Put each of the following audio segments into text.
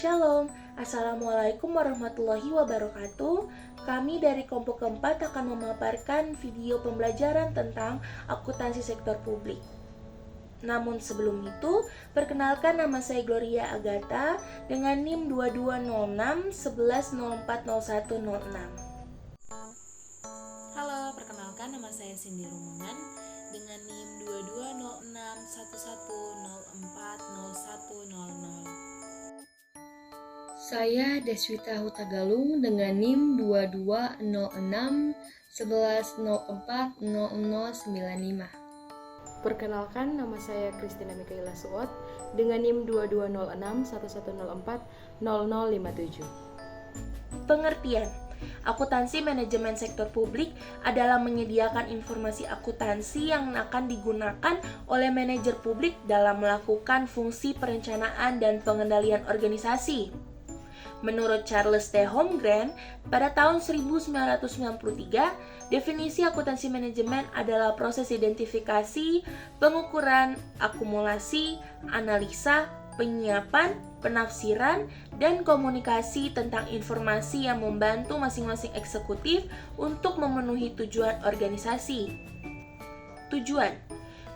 Shalom, Assalamualaikum warahmatullahi wabarakatuh. Kami dari kelompok keempat akan memaparkan video pembelajaran tentang akuntansi sektor publik. Namun sebelum itu, perkenalkan nama saya Gloria Agatha dengan NIM 2206 11040106. Halo, perkenalkan nama saya Cindy Rumungan dengan NIM 220611040100. Saya Deswita Hutagalung dengan NIM 2206 11040095. Perkenalkan, nama saya Christina Mikaela Suot dengan NIM 2206 11040057. Pengertian: akuntansi manajemen sektor publik adalah menyediakan informasi akuntansi yang akan digunakan oleh manajer publik dalam melakukan fungsi perencanaan dan pengendalian organisasi. Menurut Charles T. Holmgren, pada tahun 1993, definisi akuntansi manajemen adalah proses identifikasi, pengukuran, akumulasi, analisa, penyiapan, penafsiran, dan komunikasi tentang informasi yang membantu masing-masing eksekutif untuk memenuhi tujuan organisasi.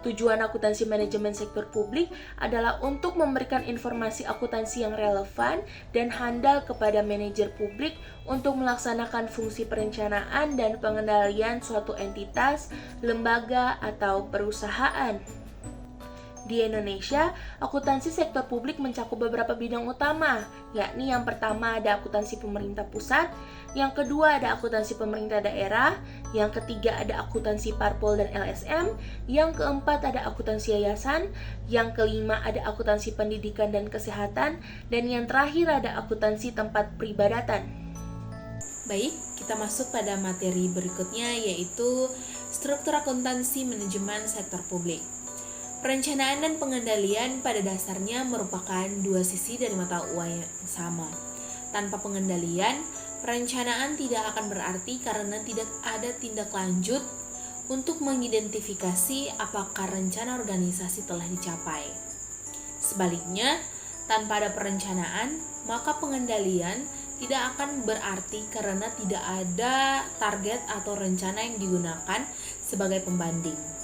Tujuan akuntansi manajemen sektor publik adalah untuk memberikan informasi akuntansi yang relevan dan handal kepada manajer publik untuk melaksanakan fungsi perencanaan dan pengendalian suatu entitas, lembaga, atau perusahaan. Di Indonesia, akuntansi sektor publik mencakup beberapa bidang utama, yakni yang pertama ada akuntansi pemerintah pusat, yang kedua ada akuntansi pemerintah daerah, yang ketiga ada akuntansi parpol dan LSM, yang keempat ada akuntansi yayasan, yang kelima ada akuntansi pendidikan dan kesehatan, dan yang terakhir ada akuntansi tempat peribadatan. Baik, kita masuk pada materi berikutnya, yaitu struktur akuntansi manajemen sektor publik. Perencanaan dan pengendalian pada dasarnya merupakan dua sisi dari mata uang yang sama. Tanpa pengendalian, perencanaan tidak akan berarti karena tidak ada tindak lanjut untuk mengidentifikasi apakah rencana organisasi telah dicapai. Sebaliknya, tanpa ada perencanaan, maka pengendalian tidak akan berarti karena tidak ada target atau rencana yang digunakan sebagai pembanding.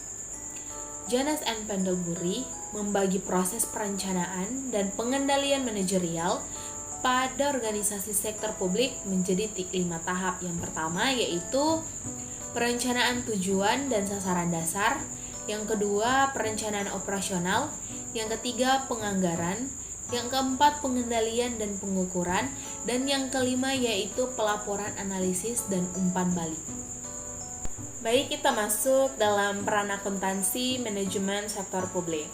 Jones and Pendlebury membagi proses perencanaan dan pengendalian manajerial pada organisasi sektor publik menjadi 5 tahap. Yang pertama yaitu perencanaan tujuan dan sasaran dasar, yang kedua perencanaan operasional, yang ketiga penganggaran, yang keempat pengendalian dan pengukuran, dan yang kelima yaitu pelaporan analisis dan umpan balik. Baik, kita masuk dalam peran akuntansi manajemen sektor publik.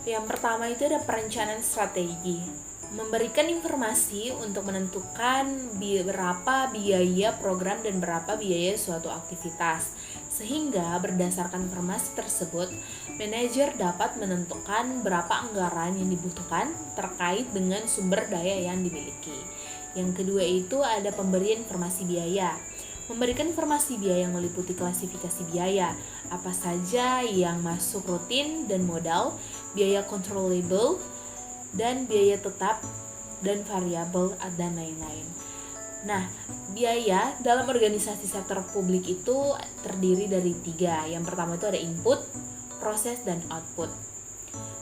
Yang pertama itu ada perencanaan strategi. Memberikan informasi untuk menentukan berapa biaya program dan berapa biaya suatu aktivitas. Sehingga berdasarkan informasi tersebut, manajer dapat menentukan berapa anggaran yang dibutuhkan terkait dengan sumber daya yang dimiliki. Yang kedua itu ada pemberian informasi biaya. Memberikan informasi biaya yang meliputi klasifikasi biaya, apa saja yang masuk rutin dan modal, biaya controllable, dan biaya tetap dan variabel, dan lain-lain. Nah, biaya dalam organisasi sektor publik itu terdiri dari 3. Yang pertama itu ada input, proses, dan output.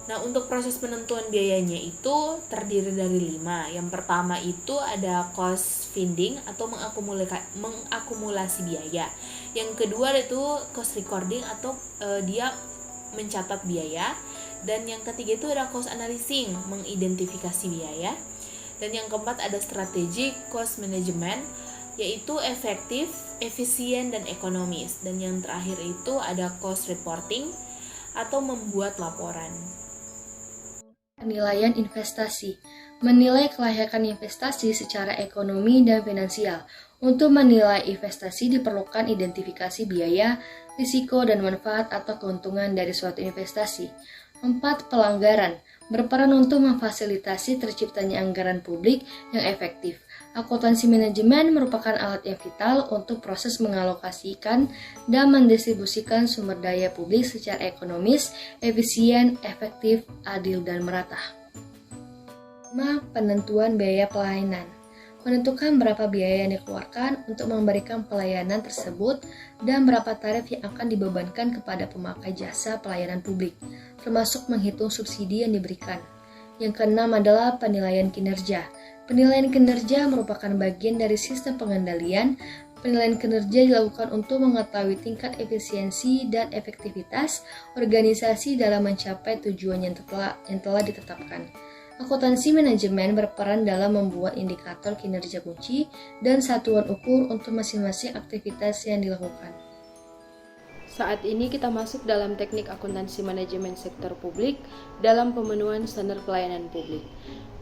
Nah, untuk proses penentuan biayanya itu terdiri dari 5. Yang pertama itu ada cost finding atau mengakumulasi biaya. Yang kedua itu cost recording atau dia mencatat biaya. Dan yang ketiga itu ada cost analyzing, mengidentifikasi biaya. Dan yang keempat ada strategic cost management, yaitu efektif, efisien, dan ekonomis. Dan yang terakhir itu ada cost reporting atau membuat laporan. Penilaian investasi. Menilai kelayakan investasi secara ekonomi dan finansial. Untuk menilai investasi diperlukan identifikasi biaya, risiko, dan manfaat atau keuntungan dari suatu investasi. 4. Pelanggaran. Berperan untuk memfasilitasi terciptanya anggaran publik yang efektif. Akuntansi manajemen merupakan alat yang vital untuk proses mengalokasikan dan mendistribusikan sumber daya publik secara ekonomis, efisien, efektif, adil, dan merata. 5. Penentuan biaya pelayanan. Menentukan berapa biaya yang dikeluarkan untuk memberikan pelayanan tersebut dan berapa tarif yang akan dibebankan kepada pemakai jasa pelayanan publik, termasuk menghitung subsidi yang diberikan. Yang keenam adalah penilaian kinerja. Penilaian kinerja merupakan bagian dari sistem pengendalian. Penilaian kinerja dilakukan untuk mengetahui tingkat efisiensi dan efektivitas organisasi dalam mencapai tujuan yang telah ditetapkan. Akuntansi manajemen berperan dalam membuat indikator kinerja kunci dan satuan ukur untuk masing-masing aktivitas yang dilakukan. Saat ini kita masuk dalam teknik akuntansi manajemen sektor publik dalam pemenuhan standar pelayanan publik.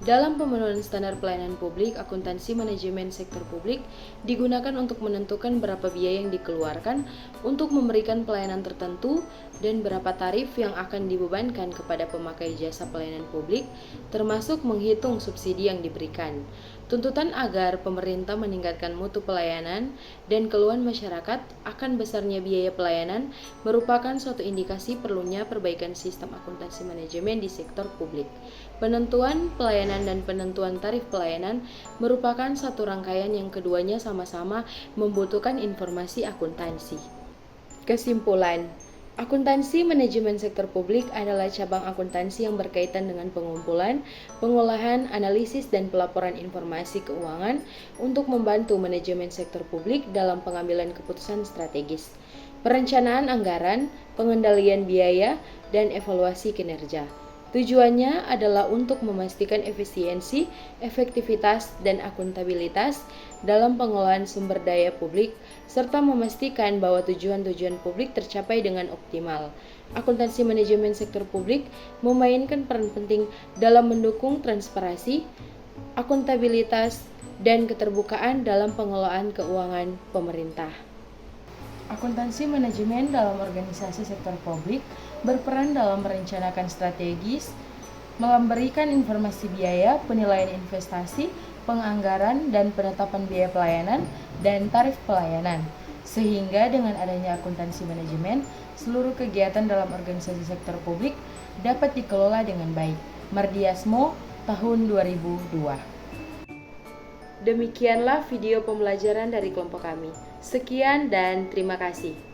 Dalam pemenuhan standar pelayanan publik, akuntansi manajemen sektor publik digunakan untuk menentukan berapa biaya yang dikeluarkan untuk memberikan pelayanan tertentu dan berapa tarif yang akan dibebankan kepada pemakai jasa pelayanan publik, termasuk menghitung subsidi yang diberikan. Tuntutan agar pemerintah meningkatkan mutu pelayanan dan keluhan masyarakat akan besarnya biaya pelayanan merupakan suatu indikasi perlunya perbaikan sistem akuntansi manajemen di sektor publik. Penentuan pelayanan dan penentuan tarif pelayanan merupakan satu rangkaian yang keduanya sama-sama membutuhkan informasi akuntansi. Kesimpulan, akuntansi manajemen sektor publik adalah cabang akuntansi yang berkaitan dengan pengumpulan, pengolahan, analisis, dan pelaporan informasi keuangan untuk membantu manajemen sektor publik dalam pengambilan keputusan strategis, perencanaan anggaran, pengendalian biaya, dan evaluasi kinerja. Tujuannya adalah untuk memastikan efisiensi, efektivitas, dan akuntabilitas dalam pengelolaan sumber daya publik, serta memastikan bahwa tujuan-tujuan publik tercapai dengan optimal. Akuntansi manajemen sektor publik memainkan peran penting dalam mendukung transparansi, akuntabilitas, dan keterbukaan dalam pengelolaan keuangan pemerintah. Akuntansi manajemen dalam organisasi sektor publik berperan dalam merencanakan strategis, memberikan informasi biaya, penilaian investasi, penganggaran, dan penetapan biaya pelayanan dan tarif pelayanan. Sehingga dengan adanya akuntansi manajemen, seluruh kegiatan dalam organisasi sektor publik dapat dikelola dengan baik. Mardiasmo, tahun 2002. Demikianlah video pembelajaran dari kelompok kami. Sekian dan terima kasih.